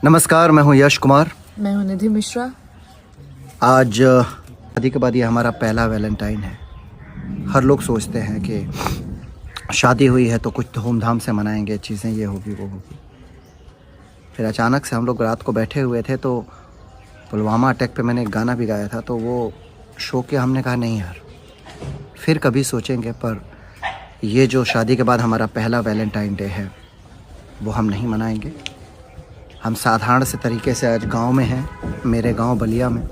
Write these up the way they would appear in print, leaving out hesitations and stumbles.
नमस्कार, मैं हूं यश कुमार। मैं हूं निधि मिश्रा। आज शादी के बाद ये हमारा पहला वैलेंटाइन है। हर लोग सोचते हैं कि शादी हुई है तो कुछ धूमधाम से मनाएंगे, चीज़ें ये होगी वो होगी। फिर अचानक से हम लोग रात को बैठे हुए थे तो पुलवामा अटैक पे मैंने एक गाना भी गाया था, तो वो शो के हमने कहा नहीं यार, फिर कभी सोचेंगे, पर ये जो शादी के बाद हमारा पहला वैलेंटाइन डे है वो हम नहीं मनाएंगे। हम साधारण से तरीके से आज गांव में हैं, मेरे गांव बलिया में।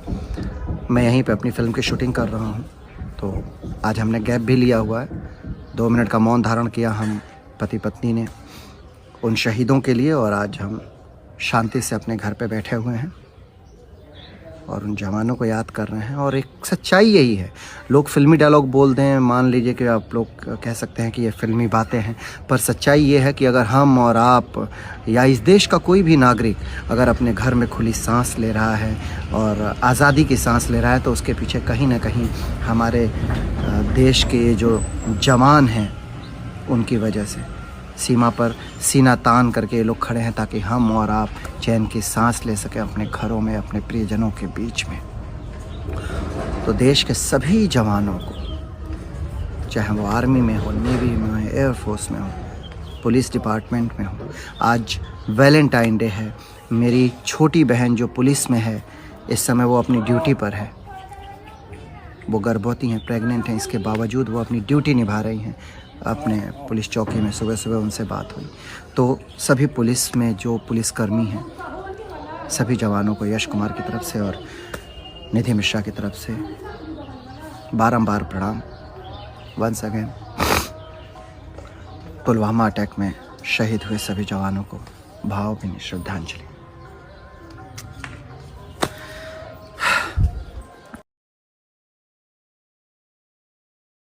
मैं यहीं पे अपनी फ़िल्म की शूटिंग कर रहा हूं, तो आज हमने गैप भी लिया हुआ है। 2 मिनट का मौन धारण किया हम पति पत्नी ने उन शहीदों के लिए, और आज हम शांति से अपने घर पे बैठे हुए हैं और उन जवानों को याद कर रहे हैं। और एक सच्चाई यही है, लोग फिल्मी डायलॉग बोल दें, मान लीजिए कि आप लोग कह सकते हैं कि ये फिल्मी बातें हैं, पर सच्चाई ये है कि अगर हम और आप या इस देश का कोई भी नागरिक अगर अपने घर में खुली सांस ले रहा है और आज़ादी की सांस ले रहा है, तो उसके पीछे कहीं ना कहीं हमारे देश के जो जवान हैं उनकी वजह से सीमा पर सीना तान करके ये लोग खड़े हैं, ताकि हम और आप चैन की सांस ले सकें अपने घरों में, अपने प्रियजनों के बीच में। तो देश के सभी जवानों को, चाहे वो आर्मी में हो, नेवी में हो, एयरफोर्स में हो, पुलिस डिपार्टमेंट में हो, आज वैलेंटाइन डे है। मेरी छोटी बहन जो पुलिस में है, इस समय वो अपनी ड्यूटी पर है। वो गर्भवती हैं, प्रेग्नेंट हैं, इसके बावजूद वो अपनी ड्यूटी निभा रही हैं अपने पुलिस चौकी में। सुबह सुबह उनसे बात हुई, तो सभी पुलिस में जो पुलिसकर्मी हैं, सभी जवानों को यश कुमार की तरफ से और निधि मिश्रा की तरफ से बारंबार प्रणाम। वंस अगेन पुलवामा अटैक में शहीद हुए सभी जवानों को भावभीनी श्रद्धांजलि।